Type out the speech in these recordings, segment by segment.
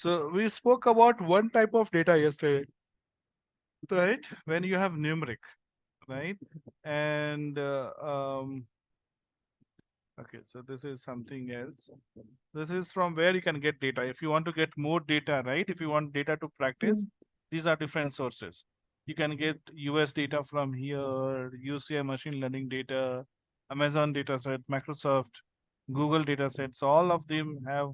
So we spoke about one type of data yesterday, right? When you have numeric, right? And okay, so this is something else. This is from where you can get data. If you want to get more data, right? If you want data to practice, these are different sources. You can get US data from here, UCI machine learning data, Amazon data set, Microsoft, Google data sets. All of them have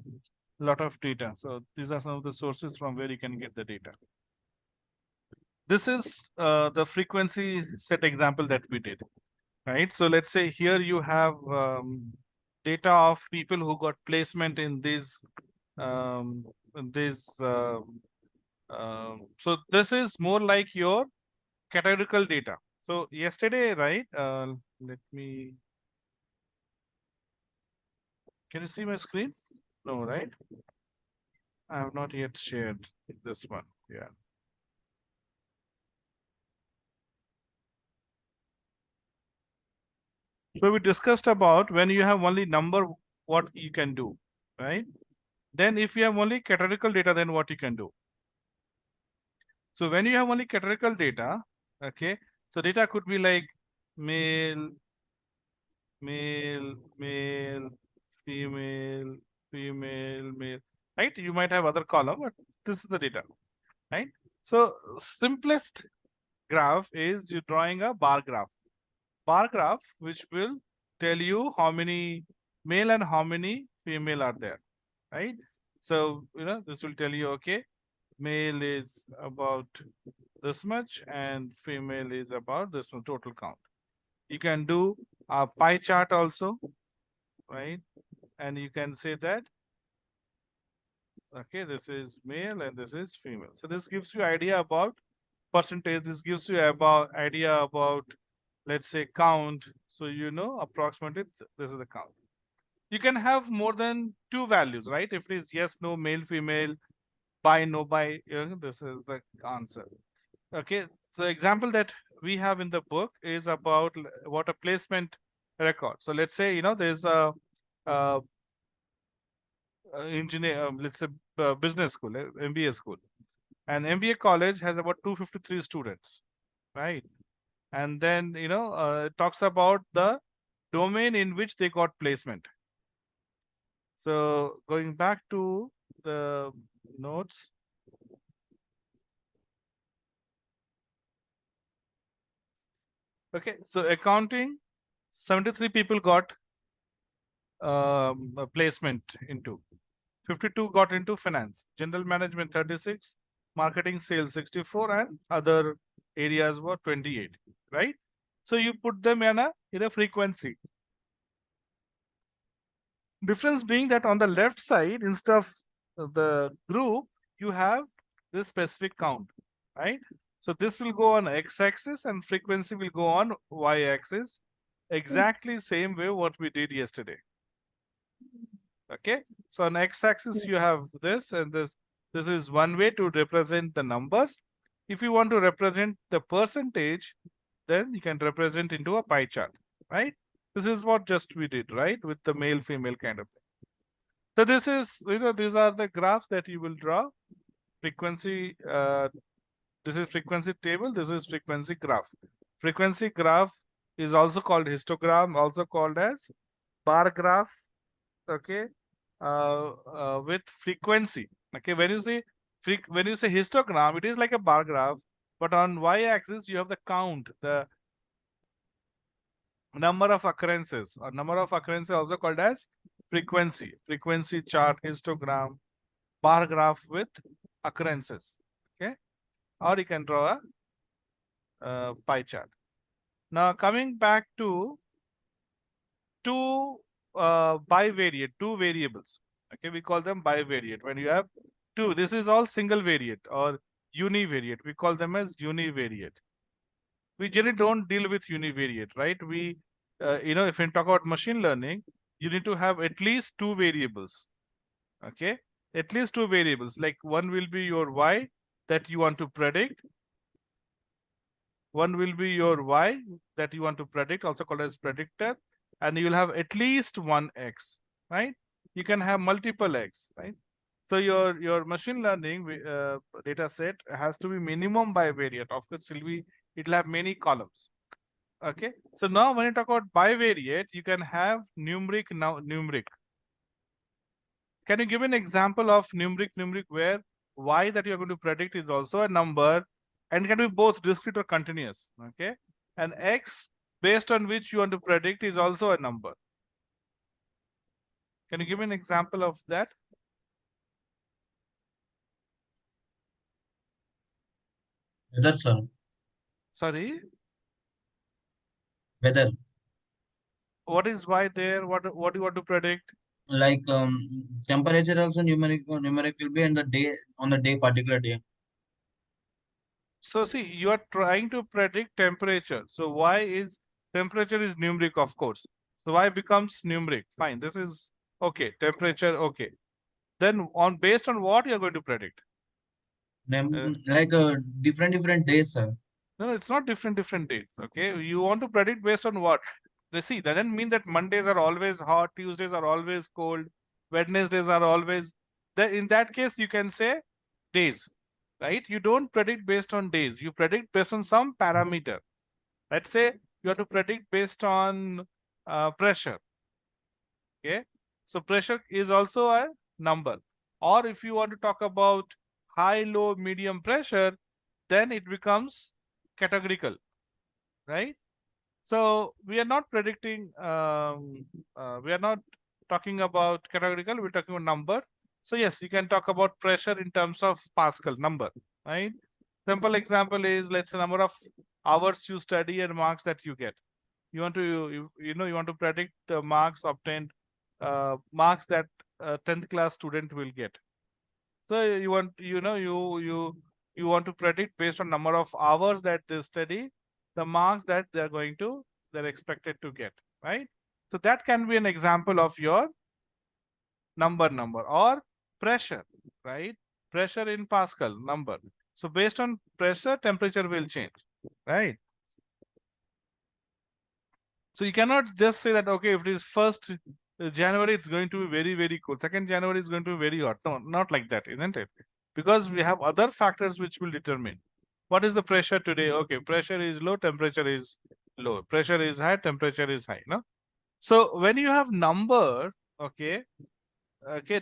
a lot of data. So these are some of the sources from where you can get the data. This is the frequency set example that we did, right? So let's say here you have data of people who got placement in these um, this. So this is more like your categorical data. So yesterday, right? Let me. Can you see my screen? No, right? I have not yet shared this one. Yeah. So we discussed about when you have only number, what you can do, right? Then if you have only categorical data, then what you can do. So when you have only categorical data, okay, so data could be like male, male, male, female, female, male, right? You might have other column, but this is the data, right? So simplest graph is you drawing a bar graph. Bar graph, which will tell you how many male and how many female are there, right? So, this will tell you, okay, male is about this much and female is about this much total count. You can do a pie chart also, right? And you can say that, okay, this is male and this is female. So this gives you idea about percentage. This gives you about idea about, let's say, count. So you know approximately this is the count. You can have more than two values, right? If it is yes, no, male, female, by, no, by, this is the answer. Okay, the example that we have in the book is about what a placement record. So let's say, there's a engineer, let's say business school, MBA school. And MBA college has about 253 students, right? And then, it talks about the domain in which they got placement. So going back to the notes. Okay, so accounting, 73 people got a placement into. 52 got into finance, general management 36, marketing sales 64, and other areas were 28, right? So you put them in a frequency. Difference being that on the left side, instead of the group, you have this specific count, right? So this will go on x-axis and frequency will go on y-axis, exactly same way what we did yesterday. Okay, so on x-axis you have this, and this is one way to represent the numbers. If you want to represent the percentage, then you can represent into a pie chart, right? This is what just we did, right, with the male female kind of thing. So this is, these are the graphs that you will draw. Frequency, this is frequency table, this is frequency graph. Frequency graph is also called histogram, also called as bar graph, okay, with frequency. Okay, when you say histogram, it is like a bar graph, but on y-axis you have the count, the number of occurrences, or number of occurrences also called as frequency. Frequency chart, histogram, bar graph with occurrences. Okay, or you can draw a pie chart. Now coming back to two bivariate, two variables. Okay, we call them bivariate. When you have two, this is all single variate or univariate. We call them as univariate. We generally don't deal with univariate, right? We, if you talk about machine learning, you need to have at least two variables. Okay, at least two variables. Like one will be your y that you want to predict. One will be your y that you want to predict, also called as predictor, and you will have at least one x, right? You can have multiple x, right? So your machine learning data set has to be minimum bivariate. Of course, it'll have many columns. Okay. So now when you talk about bivariate, you can have numeric, now numeric. Can you give an example of numeric where y that you're going to predict is also a number and can be both discrete or continuous? Okay. And x based on which you want to predict is also a number. Can you give me an example of that? Weather, sir. Sorry, Weather. what is y there? What do you want to predict? Like temperature also numeric will be in the day, on the day, particular day. So see, you are trying to predict temperature. So y is temperature is numeric, of course. So y becomes numeric. Fine. This is okay. Temperature, okay. Then on based on what you're going to predict? Like different days, sir. No, it's not different dates. Okay. You want to predict based on what? Let's see, doesn't mean that Mondays are always hot, Tuesdays are always cold, Wednesdays are always in that case you can say days, right? You don't predict based on days, you predict based on some parameter. Let's say you have to predict based on pressure. Okay. So pressure is also a number. Or if you want to talk about high, low, medium pressure, then it becomes categorical, right? So we are not predicting, we are not talking about categorical, we're talking about number. So yes, you can talk about pressure in terms of Pascal number, right? Simple example is, let's say, number of hours you study and marks that you get. You want to, you want to predict the marks obtained, marks that 10th class student will get. So you want, you want to predict based on number of hours that they study, the marks that they're expected to get, right? So that can be an example of your number or pressure, right? Pressure in Pascal number. So based on pressure, temperature will change, right? So you cannot just say that, okay, if it is 1st January, it's going to be very, very cold. 2nd January is going to be very hot. No, not like that, isn't it? Because we have other factors which will determine what is the pressure today. Okay, pressure is low, temperature is low. Pressure is high, temperature is high. No. So when you have number, okay,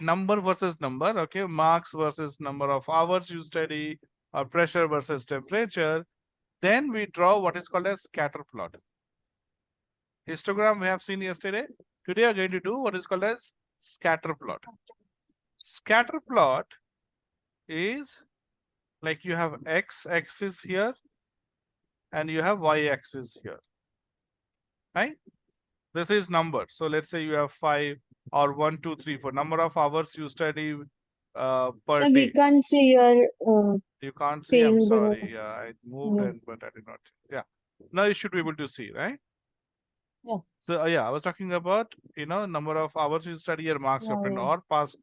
number versus number, okay, marks versus number of hours you study, or pressure versus temperature, then we draw what is called as scatter plot. Histogram we have seen yesterday. Today we are going to do what is called as scatter plot. Scatter plot is like you have x-axis here and you have y-axis here, right? This is number. So let's say you have 5 or 1, 2, 3, 4 number of hours you study per So we day. can't see your You can't see. I'm screen below. sorry. I moved Yeah. and but I did not. Yeah. Now you should be able to see, right? Yeah. So yeah, I was talking about number of hours you study your marks Yeah, open yeah. or pass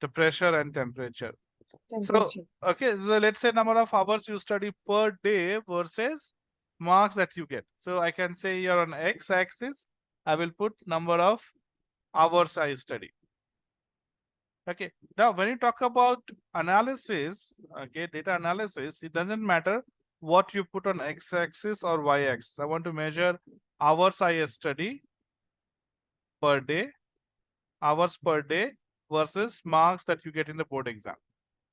the pressure and temperature. So Temperature. okay, so let's say number of hours you study per day versus marks that you get. So I can say here on x-axis, I will put number of hours I study. Okay. Now when you talk about analysis, okay, data analysis, it doesn't matter what you put on x-axis or y-axis. I want to measure hours I study per day, hours per day versus marks that you get in the board exam.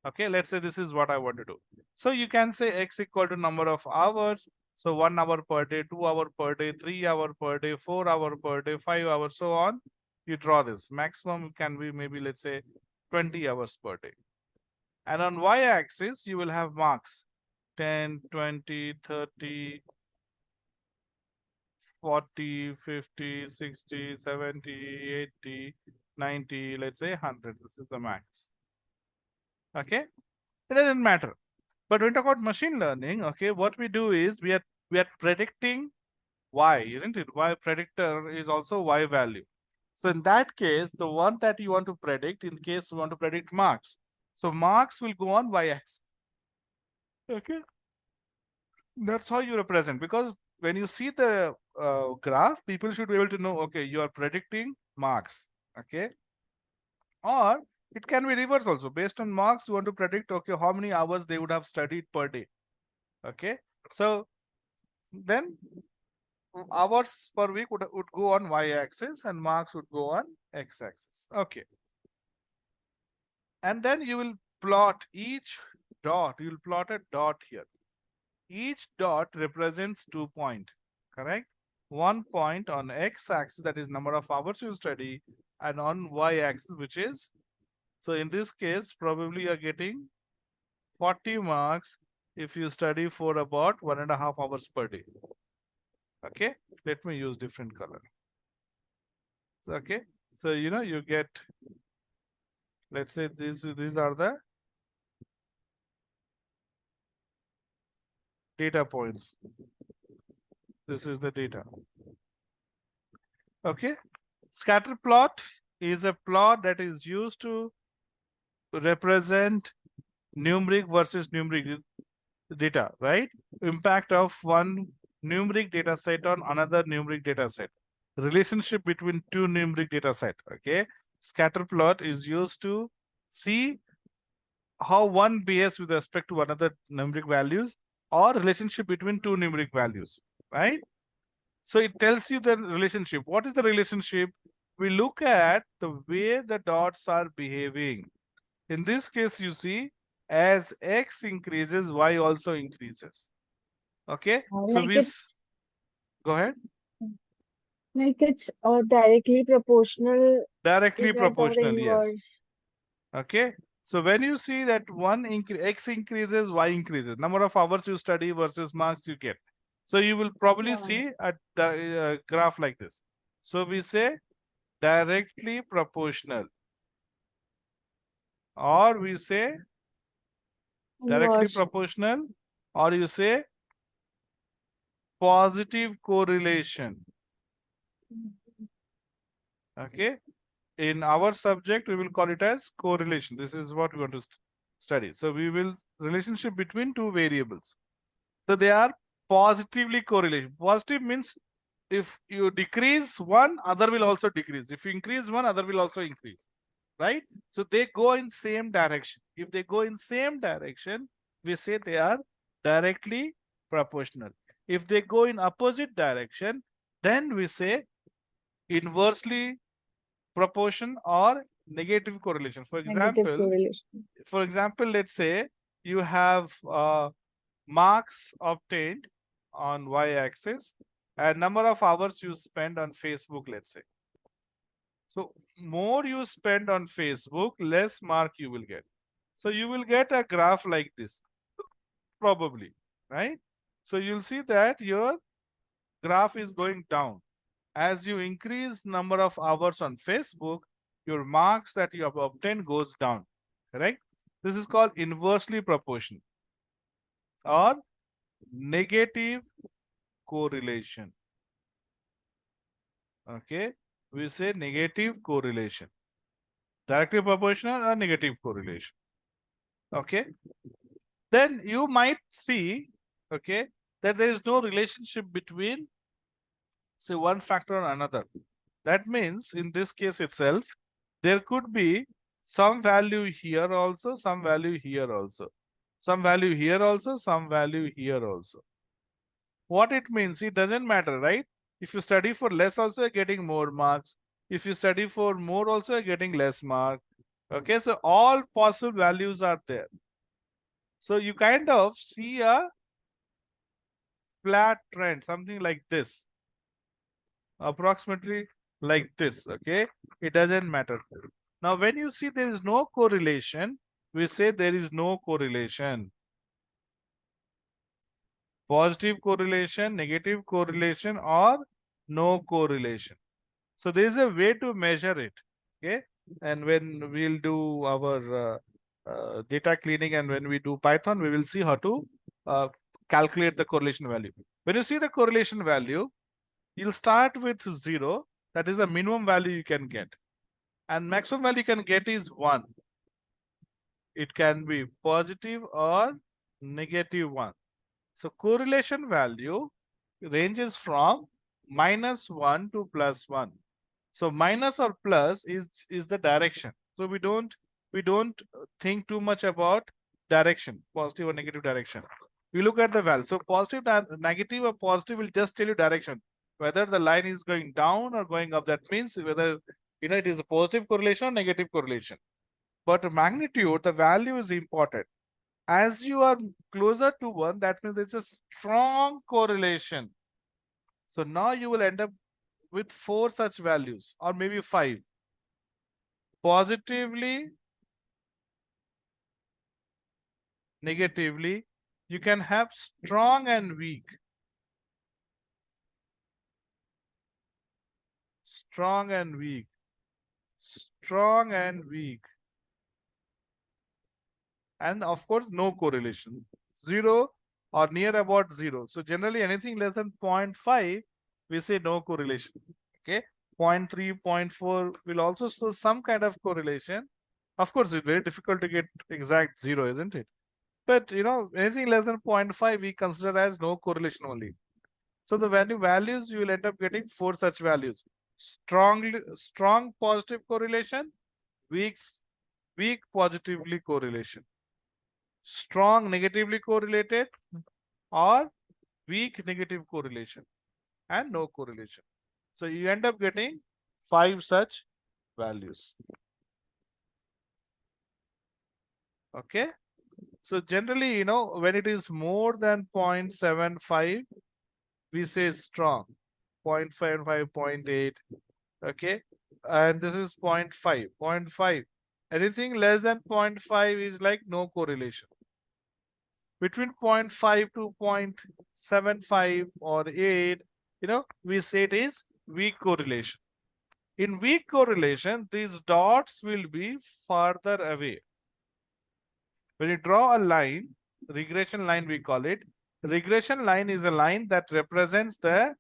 Okay, let's say this is what I want to do. So you can say x equal to number of hours. So 1 hour per day, 2 hour per day, 3 hour per day, 4 hour per day, 5 hours, so on. You draw this. Maximum can be maybe, let's say, 20 hours per day. And on y-axis, you will have marks 10, 20, 30, 40, 50, 60, 70, 80, 90, let's say 100. This is the max. Okay, it doesn't matter. But when we talk about machine learning, okay, what we do is we are predicting y, isn't it? Y predictor is also y value. So in that case, the one that you want to predict, in case you want to predict marks, so marks will go on y-axis. Okay, that's how you represent, because when you see the graph, people should be able to know, okay, you are predicting marks, okay, or It can be reverse also. Based on marks, you want to predict, okay, how many hours they would have studied per day. Okay. So then hours per week would go on y-axis and marks would go on x-axis. Okay. And then you will plot each dot. You will plot a dot here. Each dot represents 2 points, correct? 1 point on x-axis, that is number of hours you study, and on y-axis, which is, so in this case, probably you're getting 40 marks if you study for about 1.5 hours per day. Okay, let me use different color. Okay, so you get, let's say these are the data points. This is the data. Okay, scatter plot is a plot that is used to represent numeric versus numeric data, right? Impact of one numeric data set on another numeric data set. Relationship between two numeric data set. Okay, scatter plot is used to see how one behaves with respect to another numeric values, or relationship between two numeric values, right? So it tells you the relationship. What is the relationship? We look at the way the dots are behaving. In this case, you see, as x increases, y also increases. Okay, so Like it's go ahead. directly proportional, Directly is that, or proportional, yes. inverse? Okay, so when you see that x increases, y increases, number of hours you study versus marks you get. So you will probably Yeah. see a graph like this. So we say directly proportional, or we say directly Inverse. proportional, or you say positive correlation. Okay, in our subject we will call it as correlation. This is what we want to study. So we will relationship between two variables. So they are positively correlated. Positive means if you decrease one, other will also decrease. If you increase one, other will also increase, right? So they go in same direction. If they go in same direction, we say they are directly proportional. If they go in opposite direction, then we say inversely proportion or negative correlation. Negative correlation. For example, let's say you have marks obtained on y-axis and number of hours you spend on Facebook, let's say. So more you spend on Facebook, less mark you will get. So you will get a graph like this, probably, right? So you'll see that your graph is going down. As you increase number of hours on Facebook, your marks that you have obtained goes down, correct? This is called inversely proportional or negative correlation. Okay, we say negative correlation, directly proportional or negative correlation. Okay, then you might see, okay, that there is no relationship between, say, one factor or another. That means in this case itself, there could be some value here also, some value here also, some value here also, some value here also. What it means, it doesn't matter, right? If you study for less also, you're getting more marks. If you study for more also, you're getting less mark. Okay, so all possible values are there. So you kind of see a flat trend, something like this, approximately like this. Okay, it doesn't matter. Now, when you see there is no correlation, we say there is no correlation. Positive correlation, negative correlation, or no correlation. So there is a way to measure it. Okay, and when we'll do our data cleaning and when we do Python, we will see how to calculate the correlation value. When you see the correlation value, you'll start with 0. That is the minimum value you can get. And maximum value you can get is 1. It can be positive or negative 1. So correlation value ranges from -1 to +1. So minus or plus is the direction. So we don't we don't think too much about direction, positive or negative direction. We look at the value. So positive, negative or positive will just tell you direction, whether the line is going down or going up. That means whether it is a positive correlation or negative correlation. But magnitude, the value is important. As you are closer to 1, that means there's a strong correlation. So now you will end up with 4 such values, or maybe 5. Positively, negatively, you can have strong and weak. Strong and weak. Strong and weak. And of course, no correlation. 0 or near about 0. So generally anything less than 0.5, we say no correlation. Okay. 0.3, 0.4 will also show some kind of correlation. Of course, it's very difficult to get exact 0, isn't it? But anything less than 0.5, we consider as no correlation only. So the values, you will end up getting 4 such values. Strong positive correlation, weak positively correlation. Strong negatively correlated, or weak negative correlation, and no correlation. So you end up getting 5 such values. Okay. So generally, when it is more than 0.75, we say strong. 0.55, 0.8. Okay. And this is 0.5. 0.5. Anything less than 0.5 is like no correlation. Between 0.5 to 0.75 or 8, we say it is weak correlation. In weak correlation, these dots will be farther away. When you draw a line, regression line we call it, regression line is a line that represents the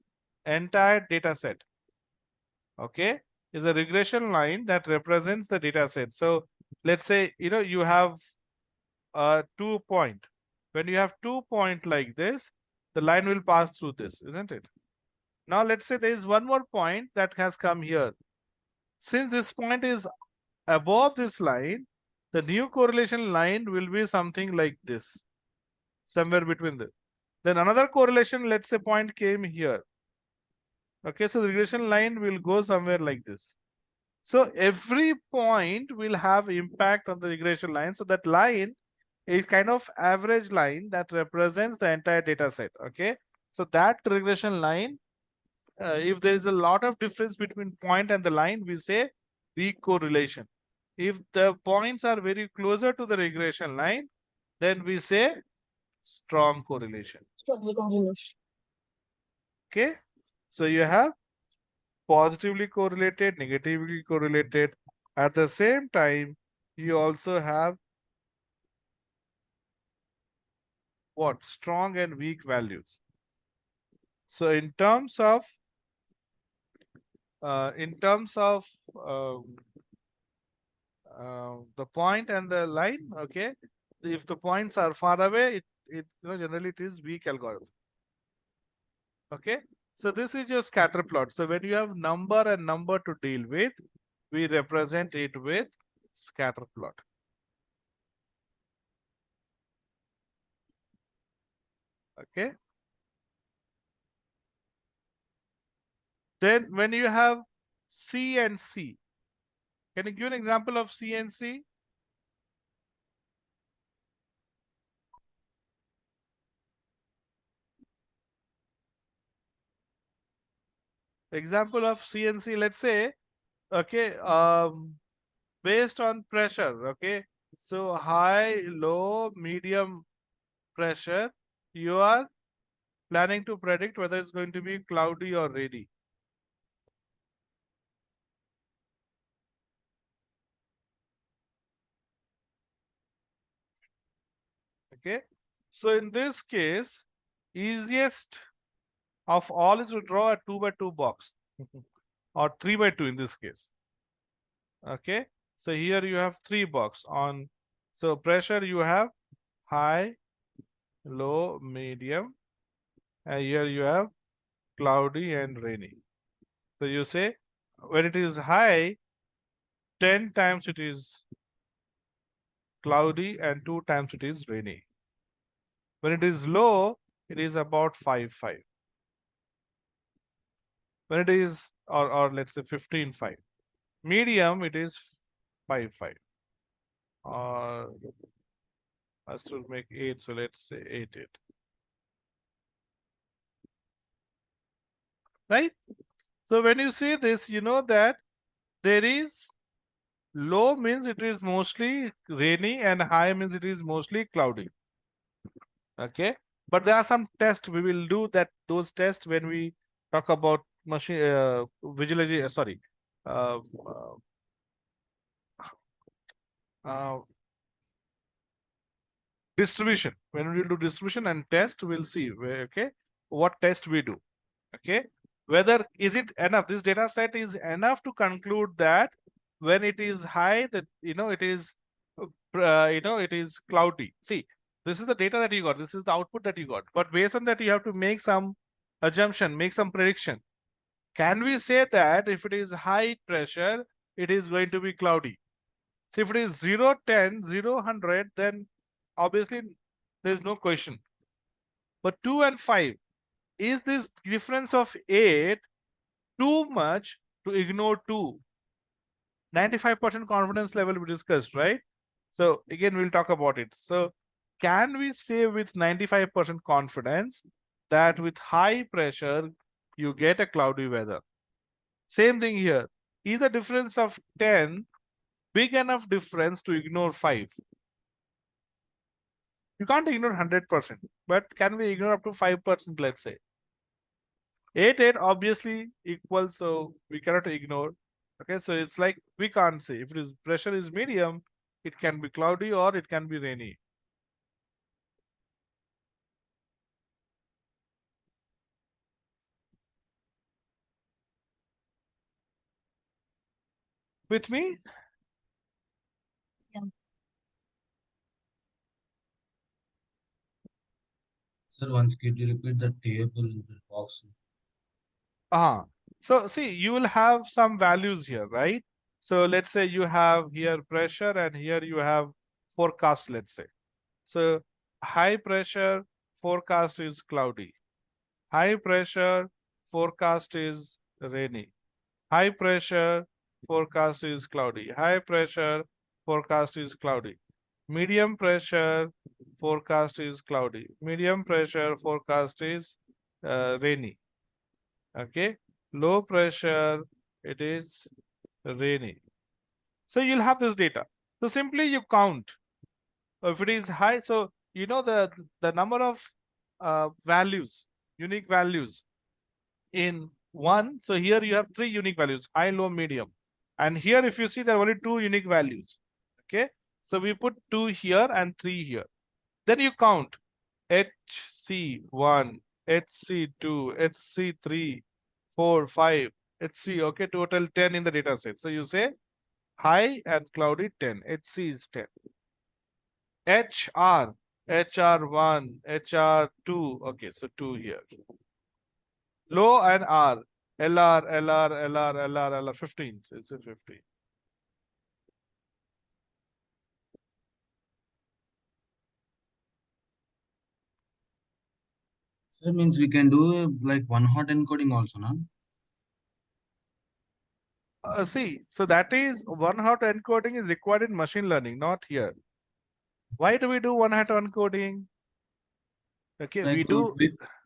entire data set. Okay, is a regression line that represents the data set. So let's say you have 2 point. When you have 2 point like this, the line will pass through this, isn't it? Now let's say there is one more point that has come here. Since this point is above this line, the new correlation line will be something like this, somewhere between this. Then another correlation, let's say point came here. Okay, so the regression line will go somewhere like this. So every point will have impact on the regression line. So that line is kind of average line that represents the entire data set. Okay, so that regression line, if there is a lot of difference between point and the line, we say weak correlation. If the points are very closer to the regression line, then we say strong correlation. Strong correlation. Okay, so you have positively correlated, negatively correlated. At the same time, you also have what? Strong and weak values. So in terms of the point and the line, okay, if the points are far away, it generally it is weak algorithm. Okay, so this is your scatter plot. So when you have number and number to deal with, we represent it with scatter plot. Okay. Then when you have C and C, can you give an example of C and C? Example of C and C, let's say, okay, based on pressure, okay, so high, low, medium pressure, you are planning to predict whether it's going to be cloudy or rainy. Okay, so in this case, easiest of all is to draw a 2x2 box or 3x2 in this case. Okay, so here you have 3 box on. So pressure you have high, low, medium, and here you have cloudy and rainy. So you say when it is high, 10 times it is cloudy, and 2 times it is rainy. When it is low, it is about 5. When it is, or let's say 15.5. Medium, it is 5. Or has to make 8, so let's say 8. Right? So when you see this, you know that there is low means it is mostly rainy and high means it is mostly cloudy. Okay, but there are some tests we will do that. Those tests when we talk about machine visualization. Sorry, uh, uh, distribution. When we do distribution and test, we'll see where, okay, what test we do. Okay, whether is it enough? This data set is enough to conclude that when it is high, that it is it is cloudy. See, this is the data that you got. This is the output that you got. But based on that, you have to make some assumption, make some prediction. Can we say that if it is high pressure, it is going to be cloudy? So if it is 0, 10, 0, 100, then obviously there is no question. But 2 and 5, is this difference of 8 too much to ignore 2? 95% confidence level we discussed, right? So again, we'll talk about it. So can we say with 95% confidence that with high pressure, you get a cloudy weather? Same thing here. Is the difference of 10 big enough difference to ignore 5? You can't ignore 100%, but can we ignore up to 5%, let's say? 8 obviously equals, so we cannot ignore. Okay, so it's like we can't say if it is pressure is medium, it can be cloudy or it can be rainy. With me? Yeah. Sir, once could you repeat the table, the box? So see, you will have some values here, right? So let's say you have here pressure and here you have forecast, let's say. So high pressure forecast is cloudy. High pressure forecast is rainy. High pressure forecast is cloudy. High pressure forecast is cloudy. Medium pressure forecast is cloudy. Medium pressure forecast is rainy. Okay. Low pressure, it is rainy. So you'll have this data. So simply you count. If it is high, so you know the number of values, unique values in one. So here you have 3 unique values, high, low, medium. And here if you see there are only 2 unique values. Okay. So we put 2 here and 3 here. Then you count HC1, HC2, HC3, 4, 5, HC. Okay, total 10 in the data set. So you say high and cloudy 10. HC is 10. HR, HR1, HR2. Okay, so 2 here. Low and R, LR, LR, LR, LR, LR, 15. So it's a 15. Sir, means we can do like one hot encoding also, no? See, so that is one hot encoding is required in machine learning, not here. Why do we do one hot encoding? Okay, Like we do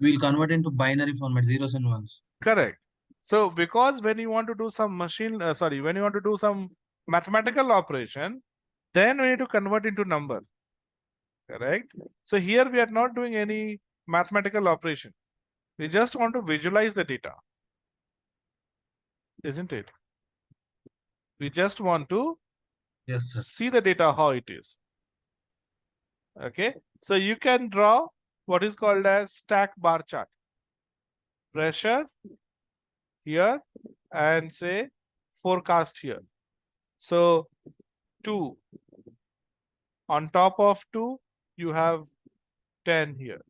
we'll convert into binary format, zeros and ones. correct. So because when you want to do some when you want to do some mathematical operation, then we need to convert into number. Correct. So here we are not doing any mathematical operation. We just want to visualize the data, isn't it? We just want to Yes, sir. see the data how it is. Okay. So you can draw what is called as stack bar chart. Pressure here and say forecast here. So 2. On top of 2, you have 10 here.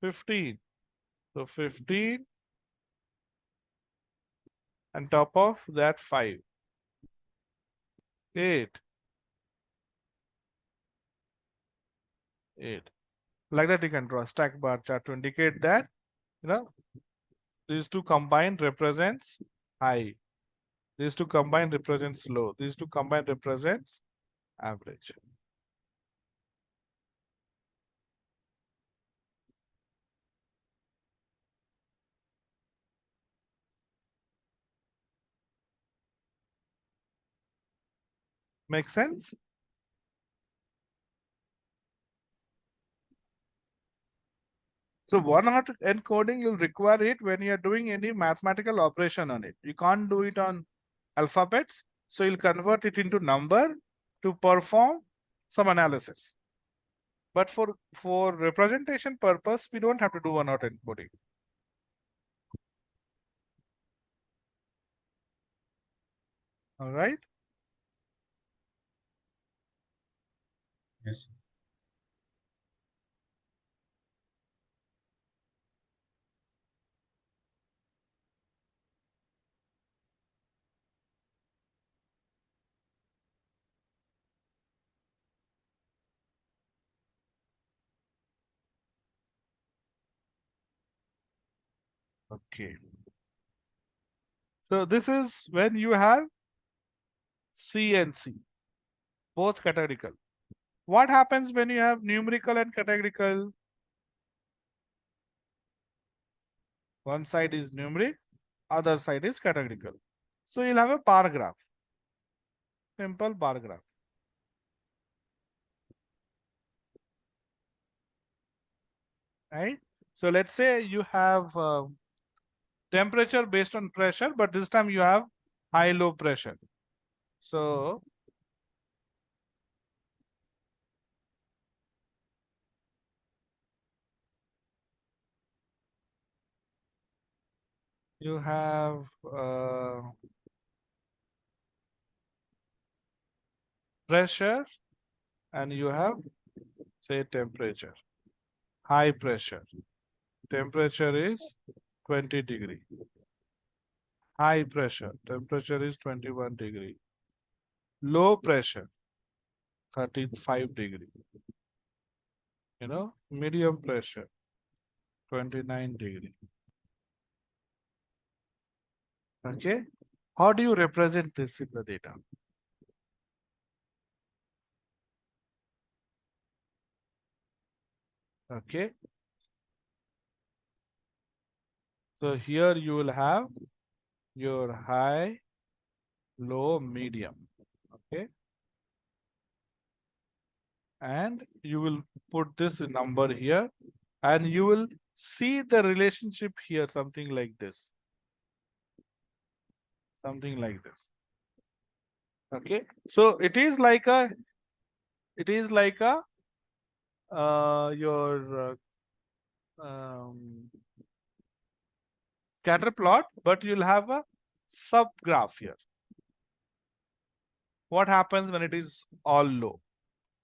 15. So 15. On top of that 5. 8. 8. Like that, you can draw a stack bar chart to indicate that, these two combined represents high. These two combined represents low. These two combined represents average. Make sense? So one-hot encoding, you'll require it when you're doing any mathematical operation on it. You can't do it on alphabets. So you'll convert it into number to perform some analysis. But for representation purpose, we don't have to do one-hot encoding. All right. Yes. Okay. So this is when you have C and C, both categorical. What happens when you have numerical and categorical? One side is numeric, other side is categorical. So you'll have a bar graph, simple bar graph. Right? So let's say you have temperature based on pressure, but this time you have high-low pressure. So you have pressure and you have, say, temperature. High pressure. Temperature is 20 degree. High pressure. Temperature is 21 degree. Low pressure, 35 degree. Medium pressure, 29 degree. Okay. How do you represent this in the data? Okay. So here you will have your high, low, medium. Okay. And you will put this number here and you will see the relationship here, something like this. Something like this. Okay. So it is like a your scatter plot, but you'll have a subgraph here. What happens when it is all low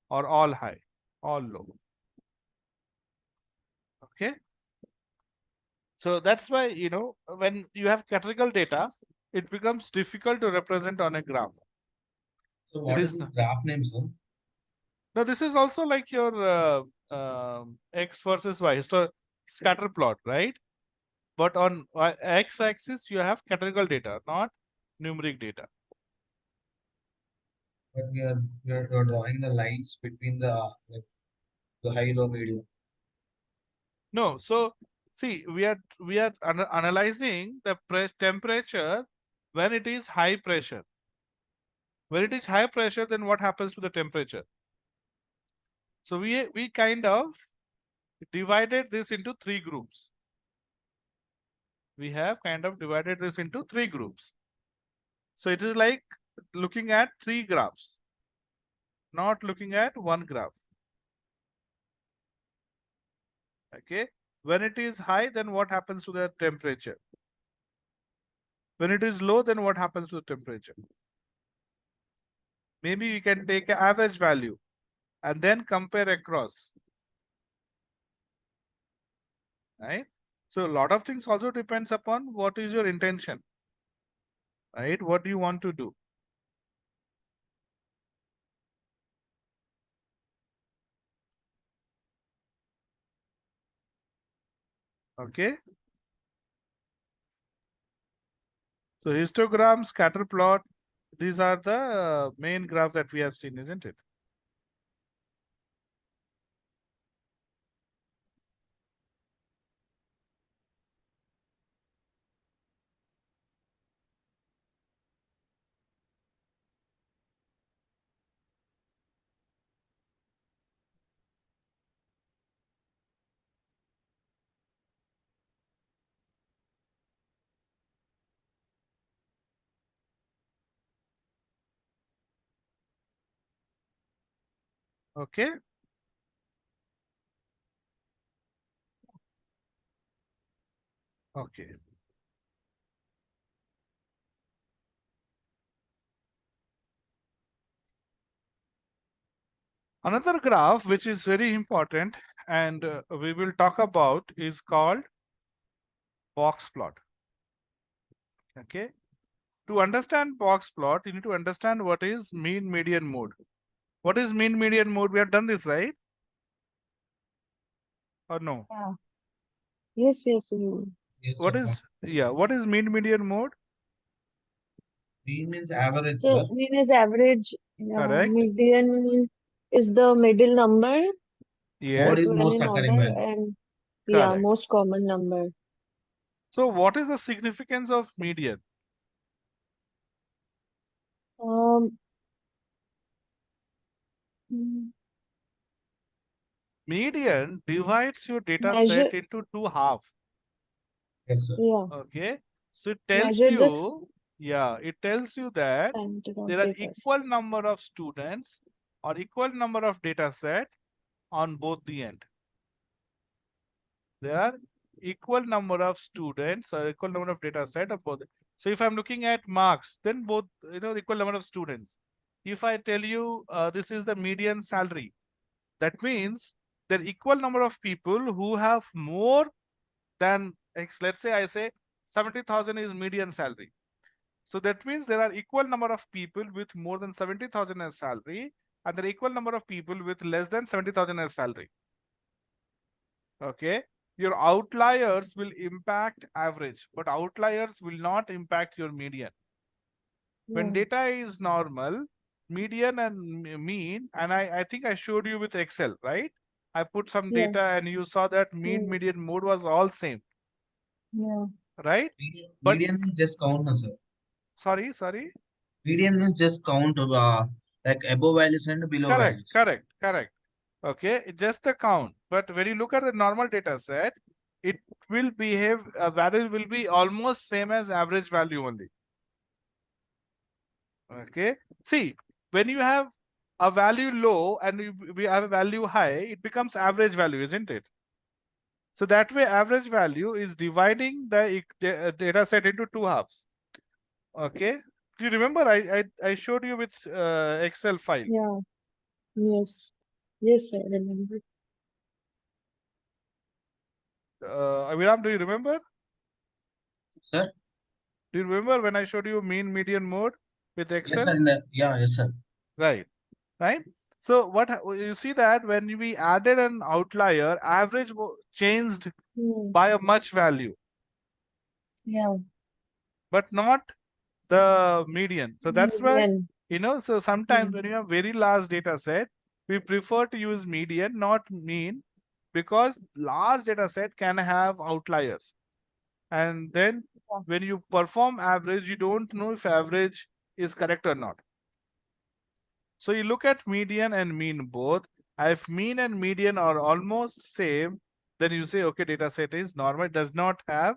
or all high? All low. Okay. So that's why, when you have categorical data, it becomes difficult to represent on a graph. So what is this graph name, sir? Now, this is also like your X versus Y, so scatter plot, right? But on X-axis, you have categorical data, not numeric data. But we are drawing the lines between the high, low, medium. No, so see, we are analyzing the temperature when it is high pressure. When it is high pressure, then what happens to the temperature? So we kind of divided this into three groups. We have kind of divided this into three groups. So it is like looking at three graphs, not looking at one graph. Okay. When it is high, then what happens to the temperature? When it is low, then what happens to the temperature? Maybe we can take an average value and then compare across. Right? So a lot of things also depends upon what is your intention. Right? What do you want to do? Okay. So histogram, scatter plot, these are the main graphs that we have seen, isn't it? Okay. Okay. Another graph which is very important and we will talk about is called box plot. Okay. To understand box plot, you need to understand what is mean median mode. What is mean median mode? We have done this, right? Or no? Yeah. Yes, yes. Yes, What sir. is, yeah, what is mean median mode? Mean means average, So sir. mean is average. Yeah. Correct. Median is the middle number Mode Yes. is given most in occurring order, value. and yeah, Correct. most common number. So what is the significance of median? Um, mm, Median divides your data measure. set into two halves. Yes, sir. Yeah. Okay. So it tells Measure this you, yeah, it tells you that percentage of there are data. equal number of students or equal number of data set on both the end. There are equal number of students or equal number of data set of both. So if I'm looking at marks, then both, equal number of students. If I tell you this is the median salary, that means there are equal number of people who have more than X. Let's say I say 70,000 is median salary. So that means there are equal number of people with more than 70,000 as salary, and there are equal number of people with less than 70,000 as salary. Okay. Your outliers will impact average, but outliers will not impact your median. When Yeah. data is normal, median and mean, and I think I showed you with Excel, right? I put some Yeah. data and you saw that mean, Yeah. median, mode was all same, Yeah. right? But Median means just count, no, sir. sorry. Median means just count like above values and below Correct, values. correct, correct. Okay, just the count. But when you look at the normal data set, it will behave, value will be almost same as average value only. Okay. See, when you have a value low and we have a value high, it becomes average value, isn't it? So that way, average value is dividing the data set into two halves. Okay. Do you remember I showed you with Excel file? Yeah. Yes. Yes, I remember. Aviram, do you remember? Sir? Do you remember when I showed you mean median mode with Yes, Excel? sir. Yeah, yes, sir. Right. Right. So what you see that when we added an outlier, average changed Hmm. by a much value, Yeah. but not the median. So that's why, Median. so sometimes Hmm. when you have very large data set, we prefer to use median, not mean, because large data set can have outliers. And then Yeah. when you perform average, you don't know if average is correct or not. So you look at median and mean both. If mean and median are almost same, then you say, okay, data set is normal, it does not have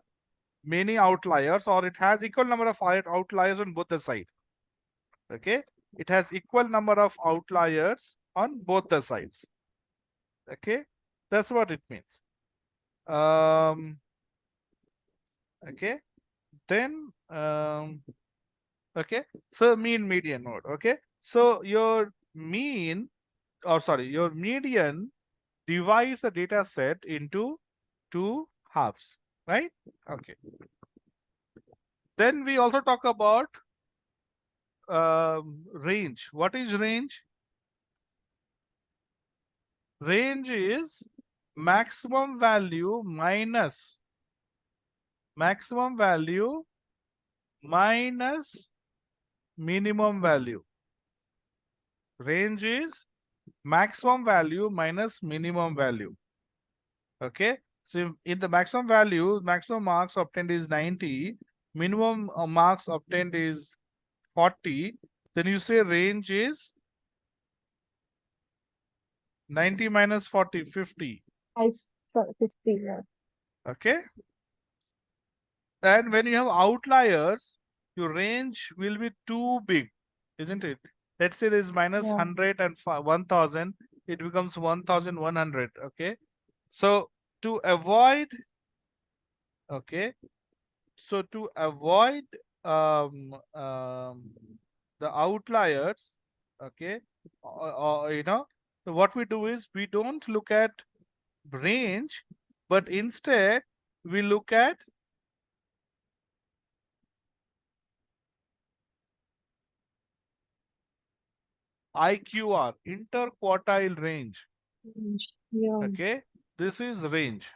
many outliers, or it has equal number of outliers on both the side. Okay, it has equal number of outliers on both the sides. Okay, that's what it means. Okay, then okay, so mean median mode. Okay, so your mean, or sorry, your median divides the data set into two halves, right? Okay. Then we also talk about range. What is range? Range is maximum value minus maximum value minus minimum value. Range is maximum value minus minimum value. Okay. So in the maximum value, maximum marks obtained is 90, minimum marks obtained is 40. Then you say range is 90 minus 40, 50. 50, yeah. Okay. And when you have outliers, your range will be too big, isn't it? Let's say there is minus Yeah. 100 and 1000, it becomes 1100. Okay. So to avoid, okay, so to avoid the outliers, okay, so what we do is we don't look at range, but instead we look at IQR, interquartile range. Yeah. Okay, this is range.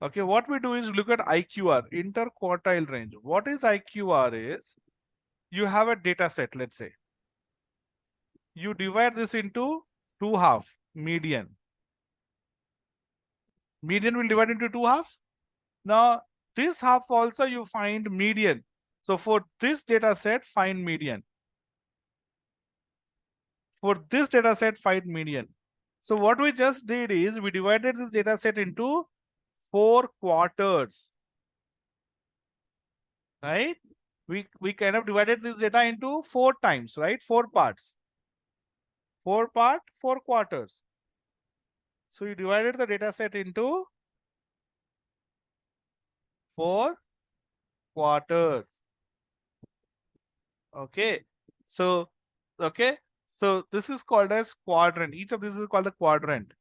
Okay, what we do is look at IQR, interquartile range. What is IQR is, you have a data set, let's say. You divide this into two half, median. Median will divide into two half. Now, this half also you find median. So for this data set, find median. For this data set, find median. So what we just did is we divided this data set into 4 quarters. Right? We kind of divided this data into 4 times, right? 4 parts. 4 quarters. So you divided the data set into 4 quarters. Okay. So, okay. So this is called as quadrant. Each of this is called a quadrant.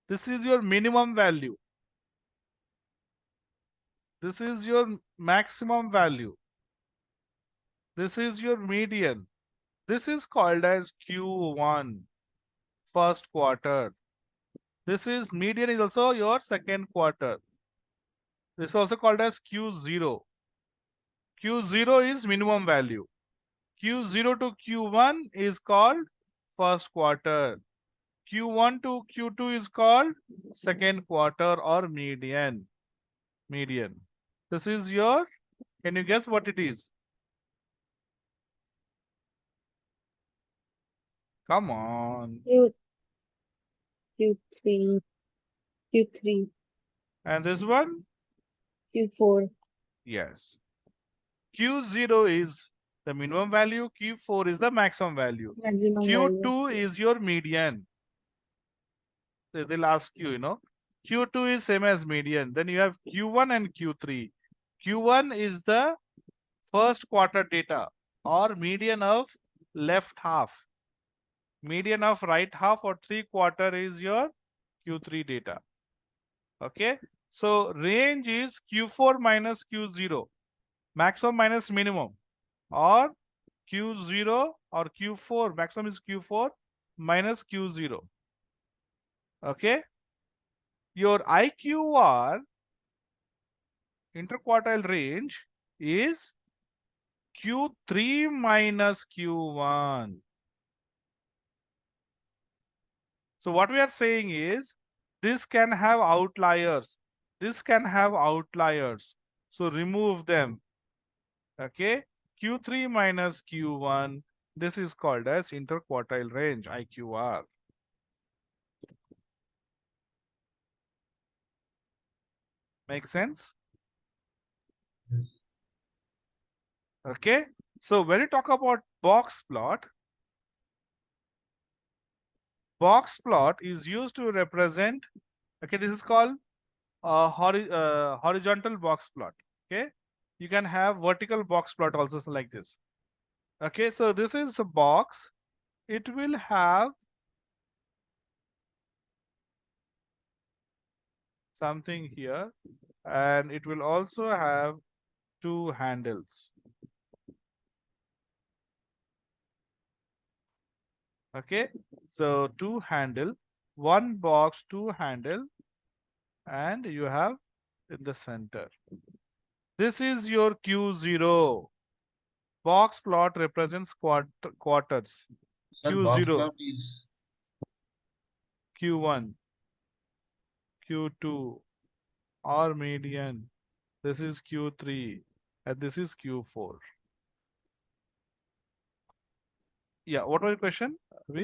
This is your minimum value. This is your maximum value. This is your median. This is called as Q1, first quarter. This is median is also your second quarter. This is also called as Q0. Q0 is minimum value. Q0 to Q1 is called first quarter. Q1 to Q2 is called second quarter or median. Median. This is your, can you guess what it is? Come on. Q3, Q3, And this one? Q4. Yes. Q0 is the minimum value. Q4 is the maximum value. Maximum Q2 value. is your median. They'll ask you, Q2 is same as median. Then you have Q1 and Q3. Q1 is the first quarter data or median of left half. Median of right half or 3/4 is your Q3 data. Okay. So range is Q4 minus Q0, maximum minus minimum, or Q0 or Q4, maximum is Q4 minus Q0. Okay. Your IQR, interquartile range, is Q3 minus Q1. So what we are saying is, this can have outliers. This can have outliers. So remove them. Okay. Q3 minus Q1. This is called as interquartile range, IQR. Make sense? Yes. Okay. So when you talk about box plot is used to represent, okay, this is called horizontal box plot. Okay. You can have vertical box plot also, so like this. Okay. So this is a box. It will have something here, and it will also have 2 handles. Okay. So 2 handle, 1 box, 2 handle. and you have in the center. This is your Q0. Box plot represents quarters. Sir, box Q0, plot is Q1, Q2, or median. This is Q3, and this is Q4. Yeah, what was your question?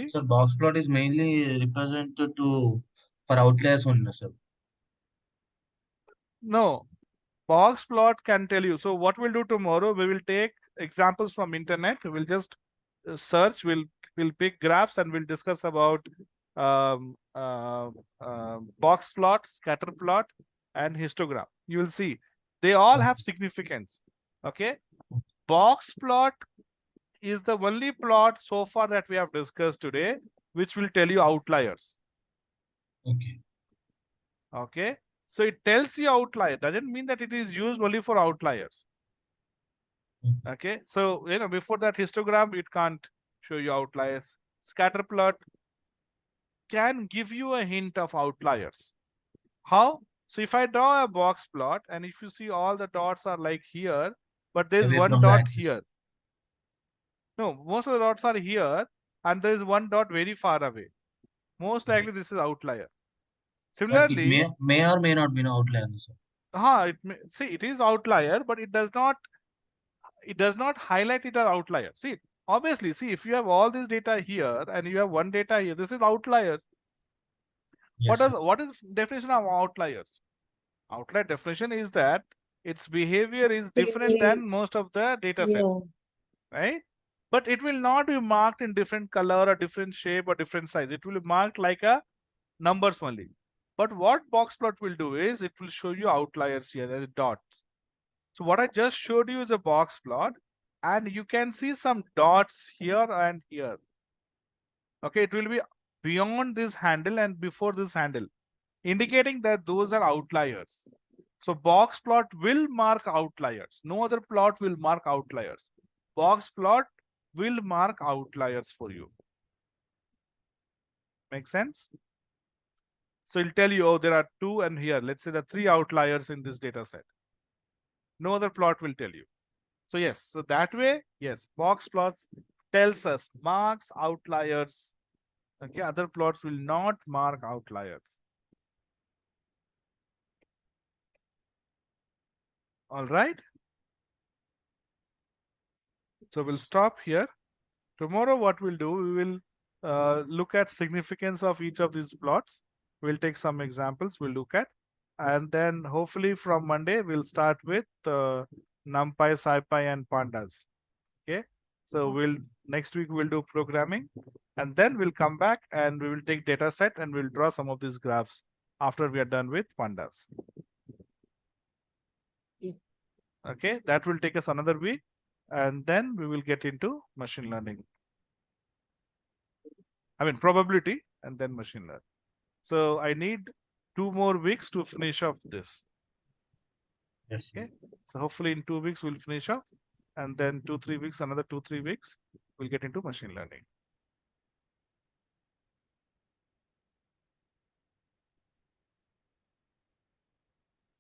sir, box plot is mainly represented to for outliers only, sir. No, box plot can tell you. So what we'll do tomorrow, we will take examples from internet. We'll just search. We'll pick graphs and we'll discuss about um, uh, box plot, scatter plot, and histogram. You will see they all have significance. Okay, box plot is the only plot so far that we have discussed today, which will tell you outliers. Okay. Okay, so it tells you outlier. Doesn't mean that it is used only for outliers. Okay, so before that histogram, it can't show you outliers. Scatter plot can give you a hint of outliers. How? So if I draw a box plot and if you see all the dots are like here, but there's Away one from the dot axis. here. No, most of the dots are here and there is one dot very far away. Most likely this is outlier. But it Similarly, may or may not be an outlier, sir. see, it is outlier, but it does not highlight it as outlier. See, obviously, see, if you have all this data here and you have one data here, this is outlier. Yes, sir. What is definition of outliers? Outlier definition is that its behavior is different than most of the data set, Yeah. right? But it will not be marked in different color or different shape or different size. It will be marked like a numbers only. But what Boxplot will do is it will show you outliers here as dots. So what I just showed you is a box plot and you can see some dots here and here. Okay, it will be beyond this handle and before this handle, indicating that those are outliers. So box plot will mark outliers. No other plot will mark outliers. Box plot will mark outliers for you. Make sense? So it'll tell you, oh, there are 2 and here, let's say there are 3 outliers in this data set. No other plot will tell you. So yes, so that way, yes, box plots tells us marks outliers. Okay, other plots will not mark outliers. All right. So we'll stop here. Tomorrow, what we'll do, we will look at significance of each of these plots. We'll take some examples. We'll look at, and then hopefully from Monday we'll start with NumPy, SciPy, and Pandas. Okay. So next week we'll do programming, and then we'll come back and we will take data set and we'll draw some of these graphs after we are done with Pandas. Yeah. Okay, that will take us another week, and then we will get into machine learning. I mean probability and then machine learning. So I need 2 more weeks to finish off this. Yes. Okay. So hopefully in 2 weeks we'll finish off, and then 2-3 weeks, another 2-3 weeks, we'll get into machine learning.